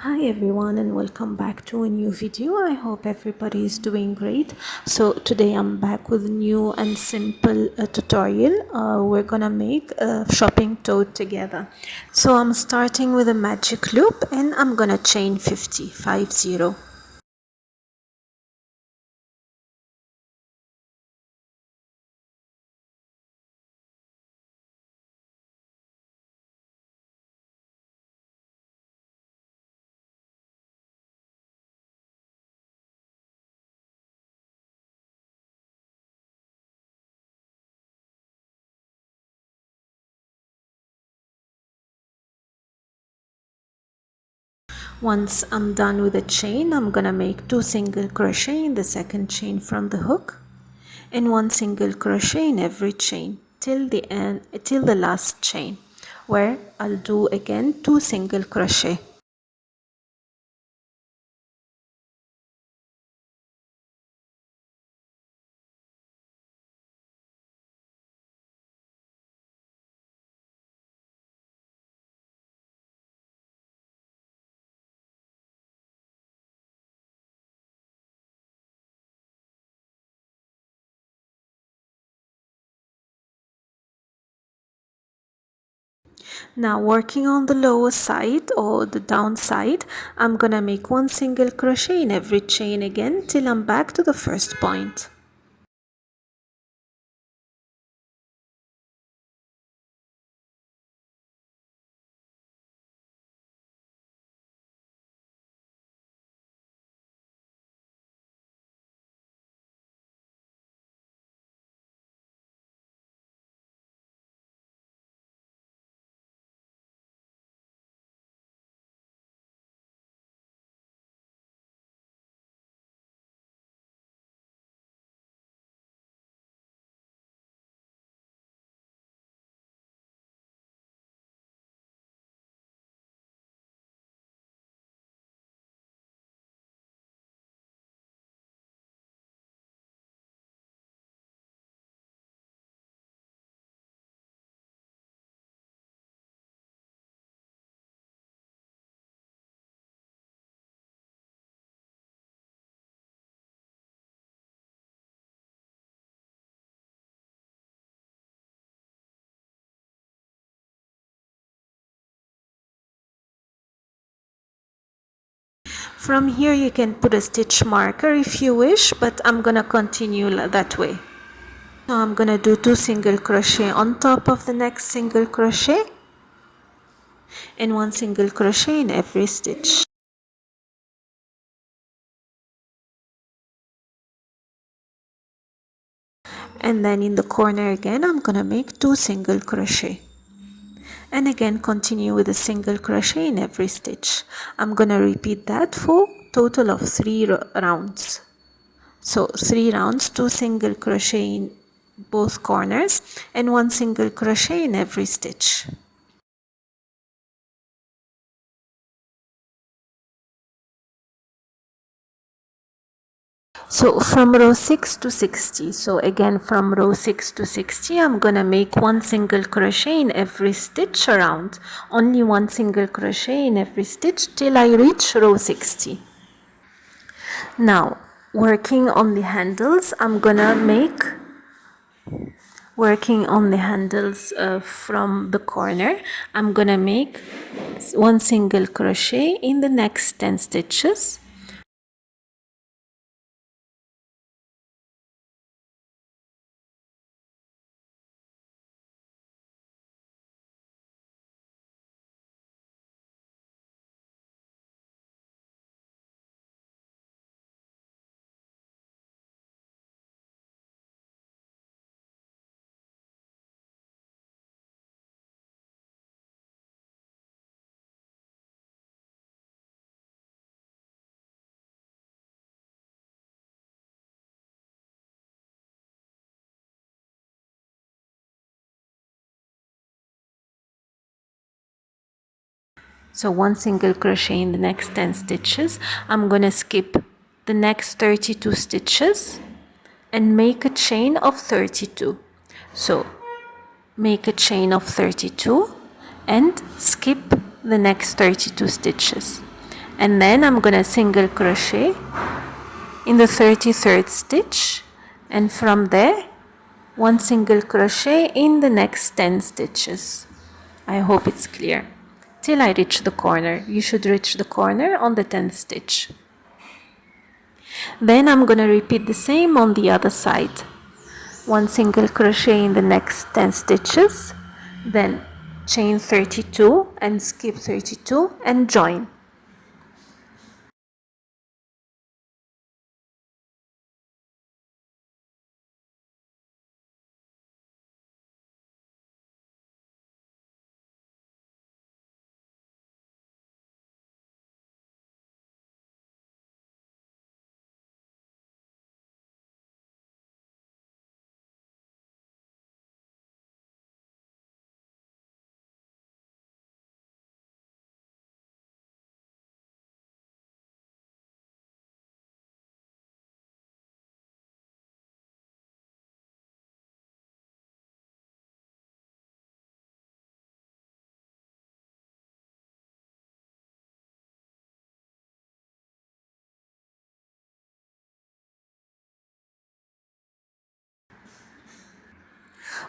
Hi everyone and welcome back to a new video. I hope everybody is doing great. So today I'm back with a new and simple tutorial. We're gonna make a shopping tote together. So I'm starting with a magic loop and I'm gonna chain 50. Once I'm done with the chain, I'm gonna make 2 single crochet in the second chain from the hook and 1 single crochet in every chain till the end, till the last chain, where I'll do again 2 single crochet. Now working on the lower side or the down side, I'm gonna make 1 single crochet in every chain again till I'm back to the first point. From here you can put a stitch marker if you wish, but I'm gonna continue that way. So I'm gonna do 2 single crochet on top of the next single crochet and 1 single crochet in every stitch. And then in the corner again I'm gonna make 2 single crochet. And again continue with a single crochet in every stitch. I'm gonna repeat that for total of 3 rounds. So 3 rounds, 2 single crochet in both corners and 1 single crochet in every stitch. So from row 6 to 60, so again from row 6 to 60 I'm gonna make 1 single crochet in every stitch around, only 1 single crochet in every stitch till I reach row 60. Now working on the handles, I'm gonna make from the corner, I'm gonna make 1 single crochet in the next 10 stitches. So 1 single crochet in the next 10 stitches. I'm gonna skip the next 32 stitches and make a chain of 32. So make a chain of 32 and skip the next 32 stitches. and then I'm gonna single crochet in the 33rd stitch, and from there one single crochet in the next 10 stitches. I hope it's clear. Till I reach the corner. You should reach the corner on the 10th stitch. Then I'm gonna repeat the same on the other side. One single crochet in the next 10 stitches, then chain 32 and skip 32 and join.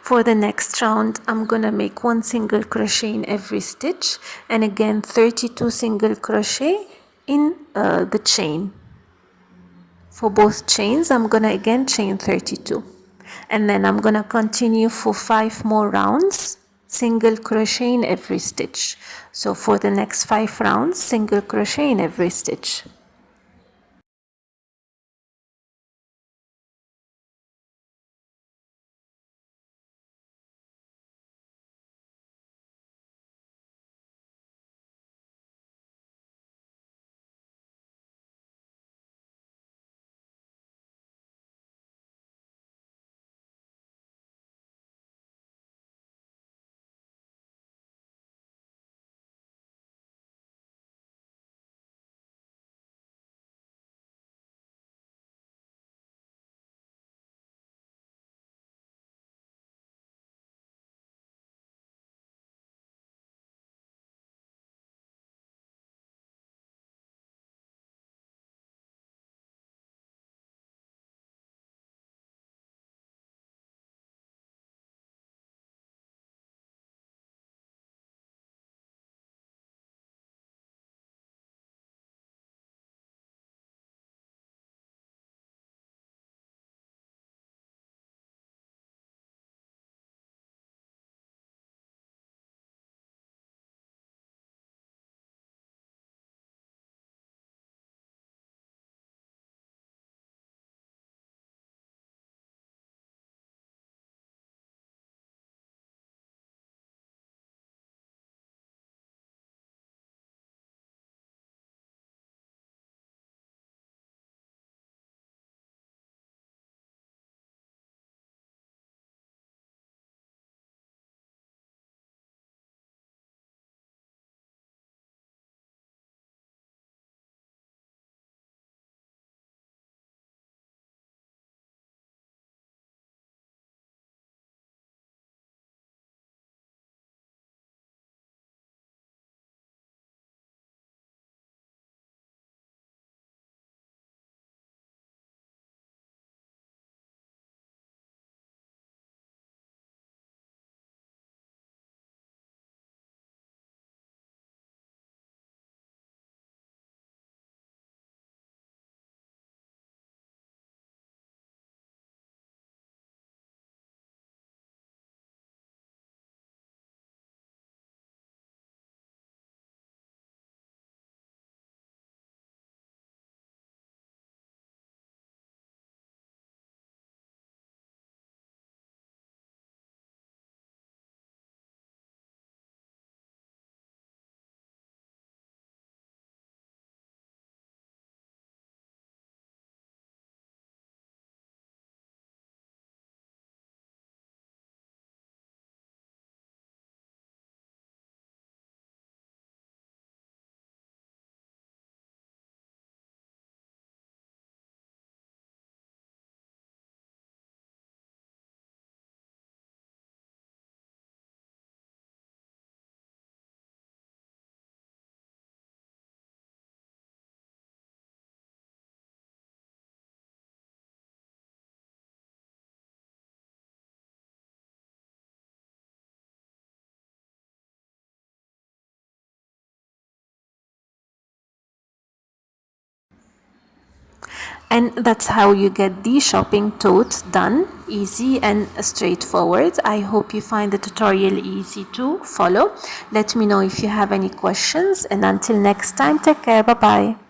For the next round, I'm gonna make one single crochet in every stitch, and again 32 single crochet in the chain. For both chains, I'm gonna again chain 32, and then I'm gonna continue for 5 more rounds, single crochet in every stitch. So for the next 5 rounds, single crochet in every stitch. And that's how you get the shopping tote done, easy and straightforward. I hope you find the tutorial easy to follow. Let me know if you have any questions, and until next time, take care. Bye bye.